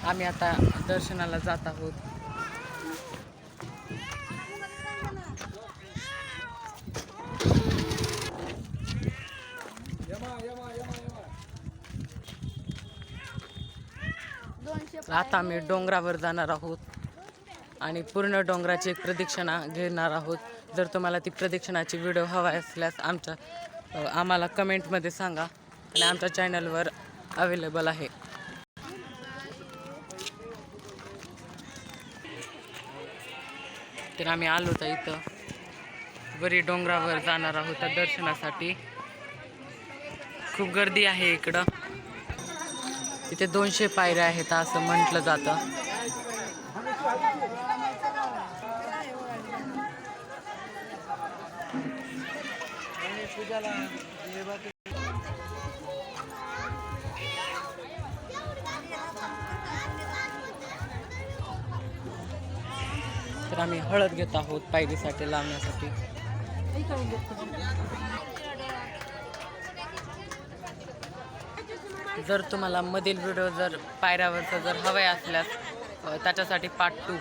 आम्ही आता दर्शनाला जात आहोत. आता आम्ही डोंगरावर जाणार आहोत आणि पूर्ण डोंगराची एक प्रदक्षिणा घेणार आहोत. जर तुम्हाला ती प्रदक्षिणाची व्हिडिओ हवा असल्यास आम्हाला कमेंटमध्ये सांगा आणि आमच्या चॅनलवर अवेलेबल आहे. तर आम्ही आलो तर इथं वरी डोंगरावर जाणार आहोत दर्शनासाठी. खूप गर्दी आहे इकडं. इथे 200 पायऱ्या आहेत असं म्हटलं जातं. तर आम्ही हळद घेत आहोत पायरीसाठी लावण्यासाठी. जर तुम्हाला मधील व्हिडिओ जर पायऱ्यावरचं जर हवे असल्यास त्याच्यासाठी पार्ट 2